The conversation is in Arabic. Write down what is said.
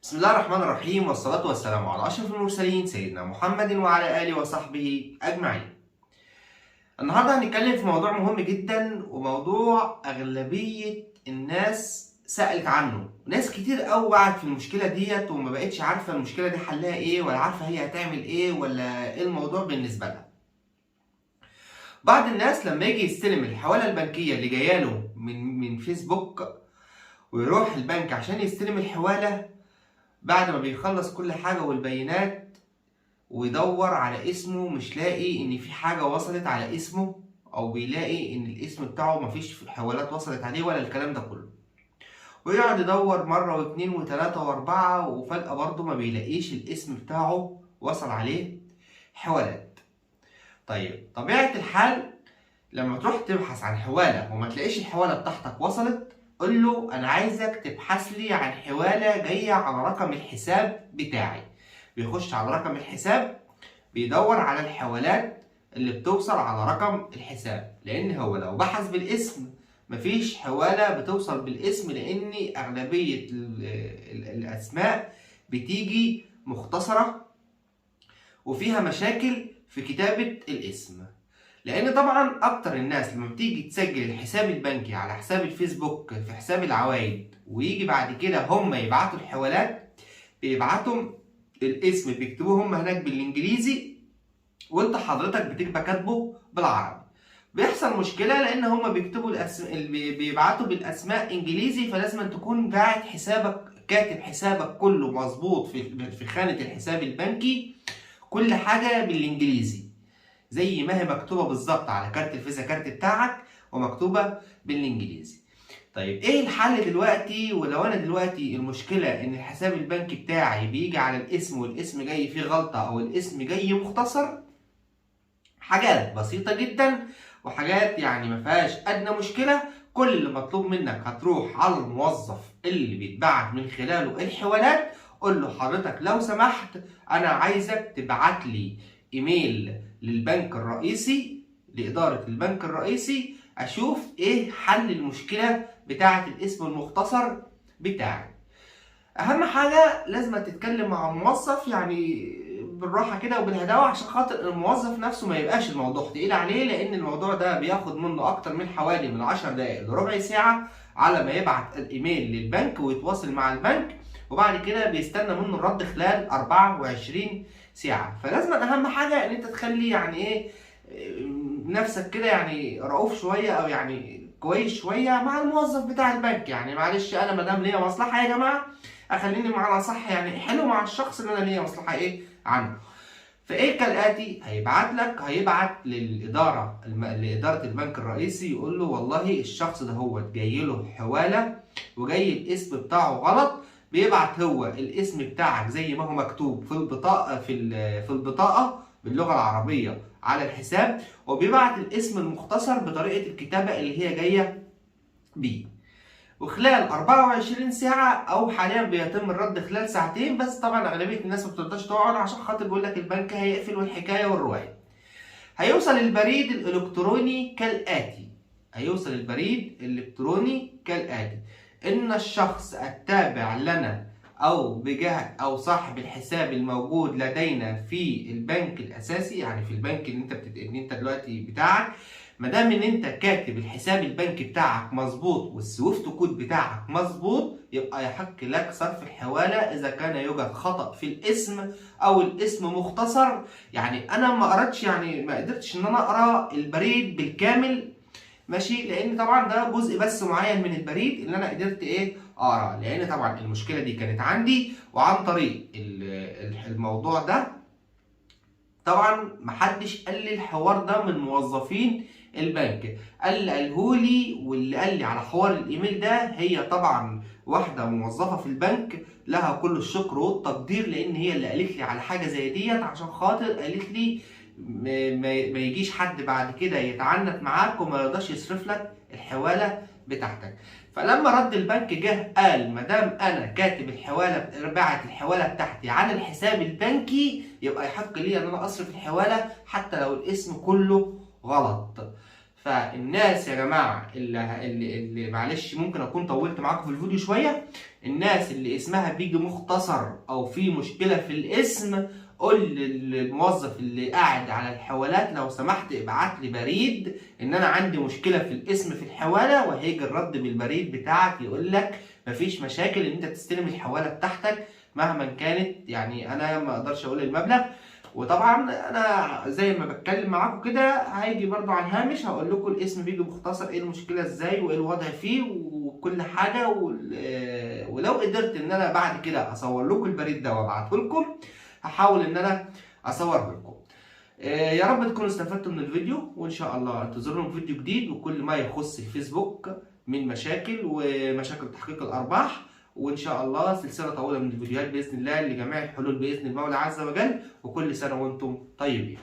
بسم الله الرحمن الرحيم، والصلاة والسلام على أشرف المرسلين سيدنا محمد وعلى آله وصحبه أجمعين. النهاردة هنتكلم في موضوع مهم جدا، وموضوع أغلبية الناس سألت عنه. ناس كتير قوي وقعت في المشكلة ديت وما بقتش عارفة المشكلة دي حلها إيه، ولا عارفة هي هتعمل إيه، ولا إيه الموضوع بالنسبة لها. بعض الناس لما يجي يستلم الحوالة البنكية اللي جاية له من فيسبوك، ويروح البنك عشان يستلم الحوالة، بعد ما بيخلص كل حاجة والبيانات ويدور على اسمه مش لاقي ان في حاجة وصلت على اسمه، او بيلاقي ان الاسم بتاعه مفيش حوالات وصلت عليه ولا الكلام ده كله، ويقعد يدور مرة واتنين وتلاتة واربعة، وفجأة برضه ما بيلاقيش الاسم بتاعه وصل عليه حوالات. طيب طبيعة الحال لما تروح تبحث عن حوالة وما تلاقيش الحوالة بتاعتك وصلت، قل له انا عايزك تبحث لي عن حوالة جاية على رقم الحساب بتاعي. بيخش على رقم الحساب، بيدور على الحوالات اللي بتوصل على رقم الحساب، لان هو لو بحث بالاسم مفيش حوالة بتوصل بالاسم، لان اغلبية الاسماء بتيجي مختصرة وفيها مشاكل في كتابة الاسم. لان طبعا اكتر الناس لما بتيجي تسجل الحساب البنكي على حساب الفيسبوك في حساب العوايد، ويجي بعد كده هم يبعتوا الحوالات، بيبعتوا الاسم بيكتبوه هم هناك بالانجليزي، وانت حضرتك بتبقى كاتبه بالعربي. بيحصل مشكله لان هم بيكتبوا بيبعتوا بالاسماء انجليزي، فلازم أن تكون باعت حسابك، كاتب حسابك كله مظبوط في خانه الحساب البنكي، كل حاجه بالانجليزي زي ما هي مكتوبه بالظبط على كارت الفيزا كارت بتاعك، ومكتوبه بالانجليزي. طيب ايه الحل دلوقتي؟ ولو انا دلوقتي المشكله ان الحساب البنكي بتاعي بيجي على الاسم والاسم جاي فيه غلطه، او الاسم جاي مختصر، حاجات بسيطه جدا وحاجات يعني ما فيهاش ادنى مشكله. كل اللي مطلوب منك هتروح على الموظف اللي بيتبعت من خلاله الحوالات، قول له حضرتك لو سمحت انا عايزك تبعت لي ايميل للبنك الرئيسي، لاداره البنك الرئيسي، اشوف ايه حل المشكله بتاعه الاسم المختصر بتاعي. اهم حاجه لازم تتكلم مع الموظف يعني بالراحه كده وبالهداوه، عشان خاطر الموظف نفسه ما يبقاش الموضوع تقيل عليه، لان الموضوع ده بياخد منه اكتر من حوالي من 10 دقائق لربع ساعه على ما يبعت الايميل للبنك ويتواصل مع البنك، وبعد كده بيستنى منه الرد خلال 24 ساعه. فلازم اهم حاجه ان انت تخلي يعني ايه نفسك كده يعني رؤوف شويه، او يعني كويس شويه مع الموظف بتاع البنك. يعني معلش انا ما دام ليا مصلحه يا جماعه، اخليني معنى صح يعني حلو مع الشخص اللي انا ليا مصلحه ايه عنه. فايه كالاتي، هيبعت لاداره البنك الرئيسي، يقول له والله الشخص ده هو جاي له حواله وجاي الاسم بتاعه غلط. بيبعت هو الاسم بتاعك زي ما هو مكتوب في البطاقه في البطاقه باللغه العربيه على الحساب، وبيبعت الاسم المختصر بطريقه الكتابه اللي هي جايه بيه. وخلال 24 ساعة، أو حاليا بيتم الرد خلال ساعتين بس، طبعا أغلبية الناس ما بتقدرش تقعد عشان خاطر بيقول لك البنك هيقفل والحكاية والرواية. هيوصل البريد الإلكتروني كالآتي، إن الشخص التابع لنا أو بجهة أو صاحب الحساب الموجود لدينا في البنك الأساسي، يعني في البنك اللي أنت دلوقتي بتاعك، ما دام ان انت كاتب الحساب البنكي بتاعك مظبوط والسويفت كود بتاعك مظبوط، يبقى يحق لك صرف الحواله اذا كان يوجد خطا في الاسم او الاسم مختصر. يعني انا ما قدرتش ان انا اقرا البريد بالكامل، ماشي، لان طبعا ده جزء بس معين من البريد اللي انا قدرت اقرا، لان طبعا المشكله دي كانت عندي، وعن طريق الموضوع ده طبعا محدش قال لي الحوار ده من موظفين البنك. اللي قالهولي واللي قال لي على حوار الايميل ده هي طبعا واحده موظفه في البنك، لها كل الشكر والتقدير، لان هي اللي قالت لي على حاجه زي ديت، عشان خاطر قالت لي ما يجيش حد بعد كده يتعنت معاك وما يرضاش يصرف لك الحواله بتاعتك. فلما رد البنك جه قال ما دام انا كاتب باعت الحواله بتاعتي على الحساب البنكي، يبقى يحق لي ان انا اصرف الحواله حتى لو الاسم كله غلط. فالناس يا جماعه اللي معلش ممكن اكون طولت معاكم في الفيديو شويه، الناس اللي اسمها بيجي مختصر او في مشكله في الاسم، قول للموظف اللي قاعد على الحوالات لو سمحت ابعت لي بريد ان انا عندي مشكله في الاسم في الحواله، وهيجي الرد بالبريد بتاعك يقول لك مفيش مشاكل ان انت تستلم الحواله بتاعتك مهما كانت. يعني انا ما اقدرش اقول المبلغ، وطبعا انا زي ما بتكلم معاكم كده هيجي برضو على الهامش هقول لكم الاسم بيجي مختصر ايه المشكله ازاي وايه الوضع فيه وكل حاجه. ولو قدرت ان انا بعد كده اصور لكم البريد ده وابعته لكم هحاول ان انا اصوره لكم. يا رب تكونوا استفدتوا من الفيديو، وان شاء الله انتظرونا في فيديو جديد وكل ما يخص الفيسبوك من مشاكل ومشاكل تحقيق الارباح، وان شاء الله سلسله طويله من الفيديوهات باذن الله لجميع الحلول باذن المولى عز وجل. وكل سنه وانتم طيبين.